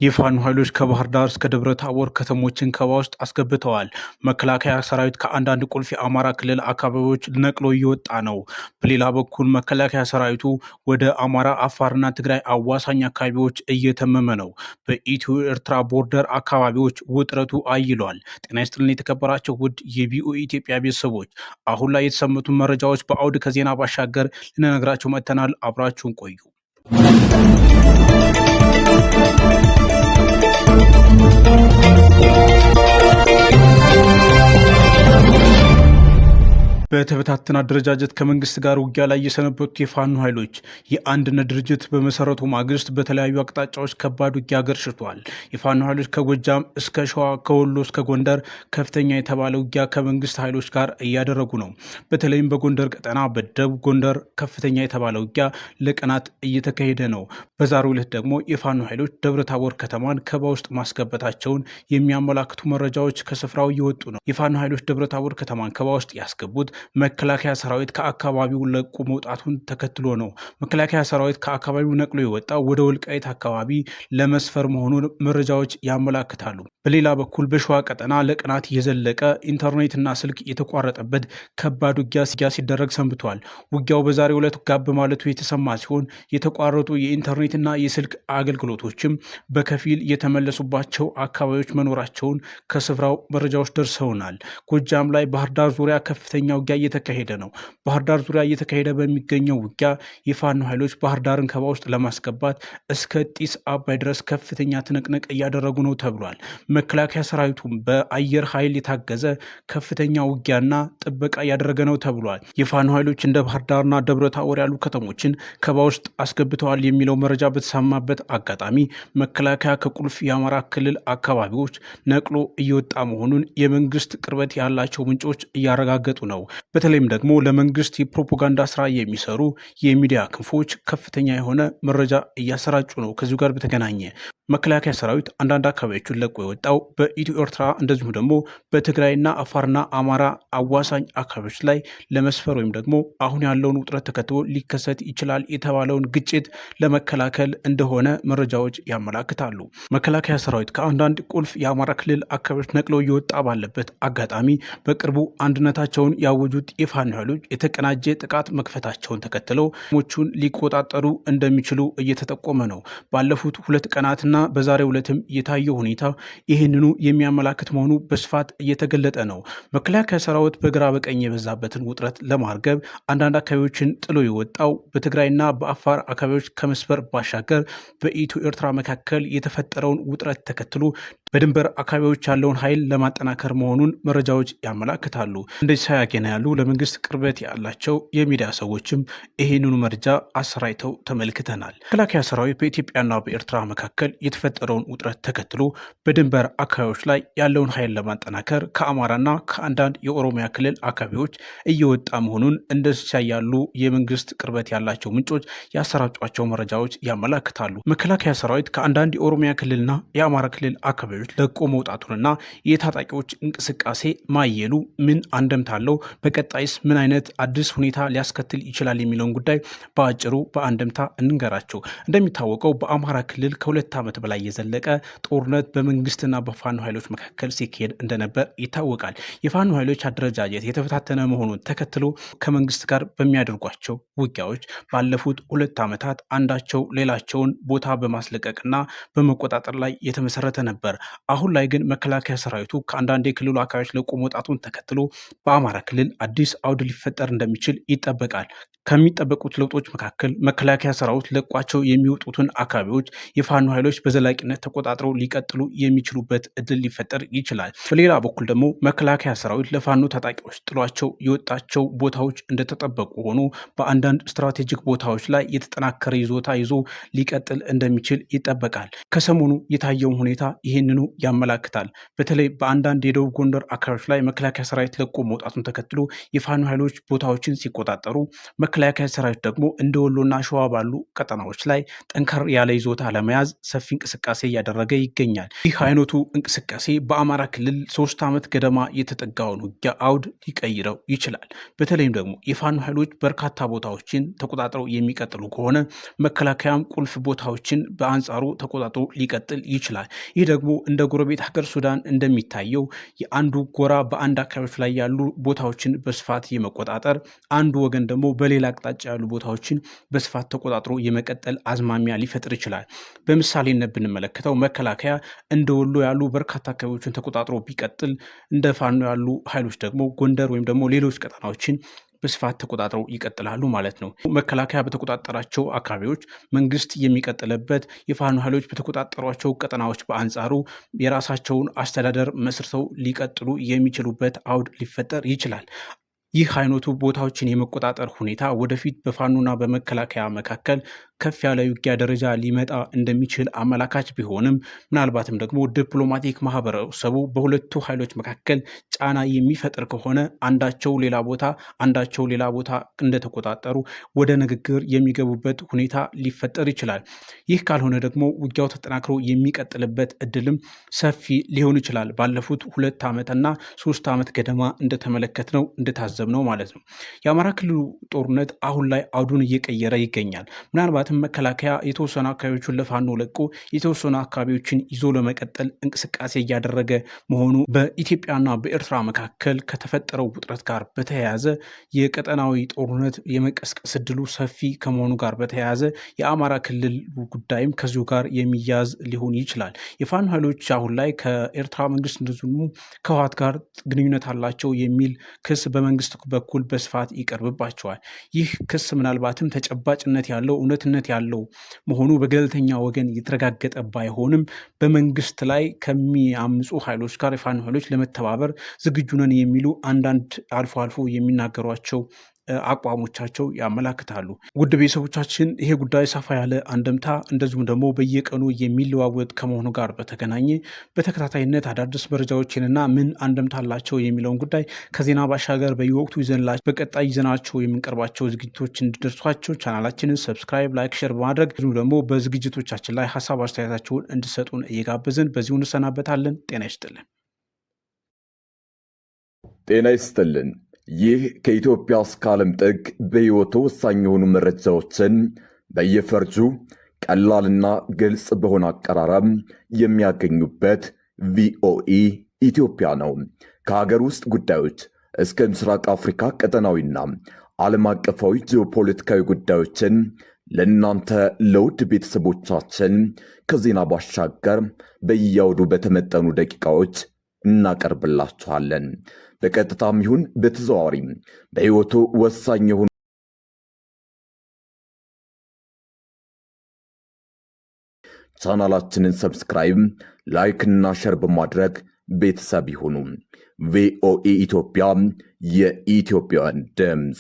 የፋኖ ኃይሎች ከባህር ዳር እስከ ደብረ ታቦር ከተሞችን ከበባ ውስጥ አስገብተዋል። መከላከያ ሰራዊት ከአንዳንድ ቁልፍ የአማራ ክልል አካባቢዎች ነቅሎ እየወጣ ነው። በሌላ በኩል መከላከያ ሰራዊቱ ወደ አማራ፣ አፋርና ትግራይ አዋሳኝ አካባቢዎች እየተመመ ነው። በኢትዮ ኤርትራ ቦርደር አካባቢዎች ውጥረቱ አይሏል። ጤና ይስጥልን የተከበራቸው ውድ የቢኦ ኢትዮጵያ ቤተሰቦች፣ አሁን ላይ የተሰሙትን መረጃዎች በአውድ ከዜና ባሻገር ልንነግራቸው መጥተናል። አብራችሁን ቆዩ። በተበታተነ አደረጃጀት ከመንግስት ጋር ውጊያ ላይ የሰነበቱ የፋኖ ኃይሎች የአንድነት ድርጅት በመሰረቱ ማግስት በተለያዩ አቅጣጫዎች ከባድ ውጊያ ገርሽቷል። የፋኖ ኃይሎች ከጎጃም እስከ ሸዋ፣ ከወሎ እስከ ጎንደር ከፍተኛ የተባለ ውጊያ ከመንግስት ኃይሎች ጋር እያደረጉ ነው። በተለይም በጎንደር ቀጠና በደቡብ ጎንደር ከፍተኛ የተባለ ውጊያ ለቀናት እየተካሄደ ነው። በዛሬው ዕለት ደግሞ የፋኖ ኃይሎች ደብረ ታቦር ከተማን ከበባ ውስጥ ማስገበታቸውን የሚያመላክቱ መረጃዎች ከስፍራው እየወጡ ነው። የፋኖ ኃይሎች ደብረ ታቦር ከተማን ከበባ ውስጥ ያስገቡት መከላከያ ሰራዊት ከአካባቢው ለቆ መውጣቱን ተከትሎ ነው። መከላከያ ሰራዊት ከአካባቢው ነቅሎ የወጣው ወደ ወልቃይት አካባቢ ለመስፈር መሆኑን መረጃዎች ያመላክታሉ። በሌላ በኩል በሸዋ ቀጠና ለቀናት የዘለቀ ኢንተርኔትና ስልክ የተቋረጠበት ከባድ ውጊያ ሲደረግ ሰንብቷል። ውጊያው በዛሬው ዕለት ጋብ ማለቱ የተሰማ ሲሆን የተቋረጡ የኢንተርኔትና የስልክ አገልግሎቶችም በከፊል የተመለሱባቸው አካባቢዎች መኖራቸውን ከስፍራው መረጃዎች ደርሰውናል። ጎጃም ላይ ባህር ዳር ዙሪያ ከፍተኛ ውጊያ እየተካሄደ ነው። ባህር ዳር ዙሪያ እየተካሄደ በሚገኘው ውጊያ የፋኖ ኃይሎች ባህር ዳርን ከበባ ውስጥ ለማስገባት እስከ ጢስ አባይ ድረስ ከፍተኛ ትንቅንቅ እያደረጉ ነው ተብሏል። መከላከያ ሰራዊቱም በአየር ኃይል የታገዘ ከፍተኛ ውጊያና ጥበቃ እያደረገ ነው ተብሏል። የፋኖ ኃይሎች እንደ ባህር ዳርና ደብረ ታቦር ያሉ ከተሞችን ከበባ ውስጥ አስገብተዋል የሚለው መረጃ በተሰማበት አጋጣሚ መከላከያ ከቁልፍ የአማራ ክልል አካባቢዎች ነቅሎ እየወጣ መሆኑን የመንግስት ቅርበት ያላቸው ምንጮች እያረጋገጡ ነው። በተለይም ደግሞ ለመንግስት የፕሮፓጋንዳ ስራ የሚሰሩ የሚዲያ ክንፎች ከፍተኛ የሆነ መረጃ እያሰራጩ ነው። ከዚሁ ጋር በተገናኘ መከላከያ ሰራዊት አንዳንድ አካባቢዎችን ለቆ የወጣው በኢትዮ ኤርትራ እንደዚሁም ደግሞ በትግራይና አፋርና አማራ አዋሳኝ አካባቢዎች ላይ ለመስፈር ወይም ደግሞ አሁን ያለውን ውጥረት ተከትሎ ሊከሰት ይችላል የተባለውን ግጭት ለመከላከል እንደሆነ መረጃዎች ያመላክታሉ። መከላከያ ሰራዊት ከአንዳንድ ቁልፍ የአማራ ክልል አካባቢዎች ነቅሎ እየወጣ ባለበት አጋጣሚ በቅርቡ አንድነታቸውን ያወጁት የፋኖ ኃይሎች የተቀናጀ ጥቃት መክፈታቸውን ተከትለው ሞቹን ሊቆጣጠሩ እንደሚችሉ እየተጠቆመ ነው። ባለፉት 2 ቀናትና በዛሬው ዕለትም የታየው ሁኔታ ይህንኑ የሚያመላክት መሆኑ በስፋት እየተገለጠ ነው። መከላከያ ሰራዊት በግራ በቀኝ የበዛበትን ውጥረት ለማርገብ አንዳንድ አካባቢዎችን ጥሎ የወጣው በትግራይና በአፋር አካባቢዎች ከመስፈር ባሻገር በኢትዮ ኤርትራ መካከል የተፈጠረውን ውጥረት ተከትሎ በድንበር አካባቢዎች ያለውን ኃይል ለማጠናከር መሆኑን መረጃዎች ያመላክታሉ። እንደዚህ ሳያገና ያሉ ለመንግስት ቅርበት ያላቸው የሚዲያ ሰዎችም ይህንኑ መረጃ አሰራይተው ተመልክተናል። መከላከያ ሰራዊት በኢትዮጵያና በኤርትራ መካከል የተፈጠረውን ውጥረት ተከትሎ በድንበር አካባቢዎች ላይ ያለውን ኃይል ለማጠናከር ከአማራና ከአንዳንድ የኦሮሚያ ክልል አካባቢዎች እየወጣ መሆኑን እንደዚያ ያሉ የመንግስት ቅርበት ያላቸው ምንጮች ያሰራጯቸው መረጃዎች ያመላክታሉ። መከላከያ ሰራዊት ከአንዳንድ የኦሮሚያ ክልልና የአማራ ክልል አካባቢዎች ለቆ መውጣቱንና የታጣቂዎች እንቅስቃሴ ማየሉ ምን አንደምታ አለው፣ በቀጣይስ ምን አይነት አዲስ ሁኔታ ሊያስከትል ይችላል የሚለውን ጉዳይ በአጭሩ በአንደምታ እንንገራቸው። እንደሚታወቀው በአማራ ክልል ከ2 ዓመት በላይ የዘለቀ ጦርነት በመንግስትና በፋኖ ኃይሎች መካከል ሲካሄድ እንደነበር ይታወቃል። የፋኖ ኃይሎች አደረጃጀት የተበታተነ መሆኑን ተከትሎ ከመንግስት ጋር በሚያደርጓቸው ውጊያዎች ባለፉት 2 ዓመታት አንዳቸው ሌላቸውን ቦታ በማስለቀቅና በመቆጣጠር ላይ የተመሰረተ ነበር። አሁን ላይ ግን መከላከያ ሰራዊቱ ከአንዳንድ የክልሉ አካባቢዎች ለቆ መውጣቱን ተከትሎ በአማራ ክልል አዲስ አውድ ሊፈጠር እንደሚችል ይጠበቃል። ከሚጠበቁት ለውጦች መካከል መከላከያ ሰራዊት ለቋቸው የሚወጡትን አካባቢዎች የፋኖ ኃይሎች በዘላቂነት ተቆጣጥረው ሊቀጥሉ የሚችሉበት እድል ሊፈጠር ይችላል። በሌላ በኩል ደግሞ መከላከያ ሰራዊት ለፋኖ ታጣቂዎች ጥሏቸው የወጣቸው ቦታዎች እንደተጠበቁ ሆኖ በአንዳንድ ስትራቴጂክ ቦታዎች ላይ የተጠናከረ ይዞታ ይዞ ሊቀጥል እንደሚችል ይጠበቃል። ከሰሞኑ የታየውን ሁኔታ ይህንኑ ያመላክታል። በተለይ በአንዳንድ የደቡብ ጎንደር አካባቢዎች ላይ መከላከያ ሰራዊት ለቆ መውጣቱን ተከትሎ የፋኖ ኃይሎች ቦታዎችን ሲቆጣጠሩ የመከላከያ ሰራዊት ደግሞ እንደ ወሎና ሸዋ ባሉ ቀጠናዎች ላይ ጠንከር ያለ ይዞታ ለመያዝ ሰፊ እንቅስቃሴ እያደረገ ይገኛል። ይህ አይነቱ እንቅስቃሴ በአማራ ክልል 3 ዓመት ገደማ የተጠጋውን ውጊያ አውድ ሊቀይረው ይችላል። በተለይም ደግሞ የፋኖ ኃይሎች በርካታ ቦታዎችን ተቆጣጥረው የሚቀጥሉ ከሆነ መከላከያም ቁልፍ ቦታዎችን በአንጻሩ ተቆጣጥሮ ሊቀጥል ይችላል። ይህ ደግሞ እንደ ጎረቤት ሀገር ሱዳን እንደሚታየው የአንዱ ጎራ በአንድ አካባቢዎች ላይ ያሉ ቦታዎችን በስፋት የመቆጣጠር አንዱ ወገን ደግሞ በሌላ አቅጣጫ ያሉ ቦታዎችን በስፋት ተቆጣጥሮ የመቀጠል አዝማሚያ ሊፈጥር ይችላል። በምሳሌነት ብንመለከተው መከላከያ እንደ ወሎ ያሉ በርካታ አካባቢዎችን ተቆጣጥሮ ቢቀጥል እንደ ፋኖ ያሉ ኃይሎች ደግሞ ጎንደር ወይም ደግሞ ሌሎች ቀጠናዎችን በስፋት ተቆጣጥረው ይቀጥላሉ ማለት ነው። መከላከያ በተቆጣጠራቸው አካባቢዎች መንግስት የሚቀጥልበት፣ የፋኖ ኃይሎች በተቆጣጠሯቸው ቀጠናዎች በአንጻሩ የራሳቸውን አስተዳደር መስርተው ሊቀጥሉ የሚችሉበት አውድ ሊፈጠር ይችላል። ይህ አይነቱ ቦታዎችን የመቆጣጠር ሁኔታ ወደፊት በፋኖና በመከላከያ መካከል ከፍ ያለ ውጊያ ደረጃ ሊመጣ እንደሚችል አመላካች ቢሆንም ምናልባትም ደግሞ ዲፕሎማቲክ ማህበረሰቡ በሁለቱ ኃይሎች መካከል ጫና የሚፈጥር ከሆነ አንዳቸው ሌላ ቦታ እንደተቆጣጠሩ ወደ ንግግር የሚገቡበት ሁኔታ ሊፈጠር ይችላል። ይህ ካልሆነ ደግሞ ውጊያው ተጠናክሮ የሚቀጥልበት እድልም ሰፊ ሊሆን ይችላል። ባለፉት 2 ዓመትና 3 ዓመት ገደማ እንደተመለከትነው እንደታዘብነው ማለት ነው። የአማራ ክልሉ ጦርነት አሁን ላይ አውዱን እየቀየረ ይገኛል። ምናልባት መከላከያ የተወሰኑ አካባቢዎችን ለፋኖ ለቆ የተወሰኑ አካባቢዎችን ይዞ ለመቀጠል እንቅስቃሴ እያደረገ መሆኑ በኢትዮጵያና በኤርትራ መካከል ከተፈጠረው ውጥረት ጋር በተያያዘ የቀጠናዊ ጦርነት የመቀስቀስ እድሉ ሰፊ ከመሆኑ ጋር በተያያዘ የአማራ ክልል ጉዳይም ከዚሁ ጋር የሚያዝ ሊሆን ይችላል። የፋኖ ኃይሎች አሁን ላይ ከኤርትራ መንግስት እንደዚሁም ከህወሓት ጋር ግንኙነት አላቸው የሚል ክስ በመንግስት በኩል በስፋት ይቀርብባቸዋል። ይህ ክስ ምናልባትም ተጨባጭነት ያለው እውነትነት ያለው መሆኑ በገለልተኛ ወገን የተረጋገጠ ባይሆንም በመንግስት ላይ ከሚያምፁ ኃይሎች ጋር የፋኖ ኃይሎች ለመተባበር ዝግጁ ነን የሚሉ አንዳንድ አልፎ አልፎ የሚናገሯቸው አቋሞቻቸው ያመላክታሉ። ውድ ቤተሰቦቻችን ይሄ ጉዳይ ሰፋ ያለ አንድምታ እንደዚሁም ደግሞ በየቀኑ የሚለዋወጥ ከመሆኑ ጋር በተገናኘ በተከታታይነት አዳዲስ መረጃዎችንና ምን አንድምታ አላቸው የሚለውን ጉዳይ ከዜና ባሻገር በየወቅቱ ይዘንላቸው በቀጣይ ይዘናቸው የምንቀርባቸው ዝግጅቶች እንዲደርሷቸው ቻናላችንን ሰብስክራይብ፣ ላይክ፣ ሼር በማድረግ እንዲሁም ደግሞ በዝግጅቶቻችን ላይ ሀሳብ አስተያየታቸውን እንዲሰጡን እየጋበዝን በዚሁ እንሰናበታለን። ጤና ይስጥልን። ጤና ይስጥልን። ይህ ከኢትዮጵያ እስከ ዓለም ጥግ በሕይወቱ ወሳኝ የሆኑ መረጃዎችን በየፈርጁ ቀላልና ግልጽ በሆነ አቀራረብ የሚያገኙበት ቪኦኢ ኢትዮጵያ ነው። ከሀገር ውስጥ ጉዳዮች እስከ ምስራቅ አፍሪካ ቀጠናዊና ዓለም አቀፋዊ ጂኦፖለቲካዊ ጉዳዮችን ለእናንተ ለውድ ቤተሰቦቻችን ከዜና ባሻገር በየአውዱ በተመጠኑ ደቂቃዎች እናቀርብላችኋለን። በቀጥታም ይሁን በተዘዋዋሪ በሕይወቱ ወሳኝ የሆኑ ቻናላችንን ሰብስክራይብ፣ ላይክ እና ሸር በማድረግ ቤተሰብ ይሁኑ። ቪኦኢ ኢትዮጵያ የኢትዮጵያውያን ድምፅ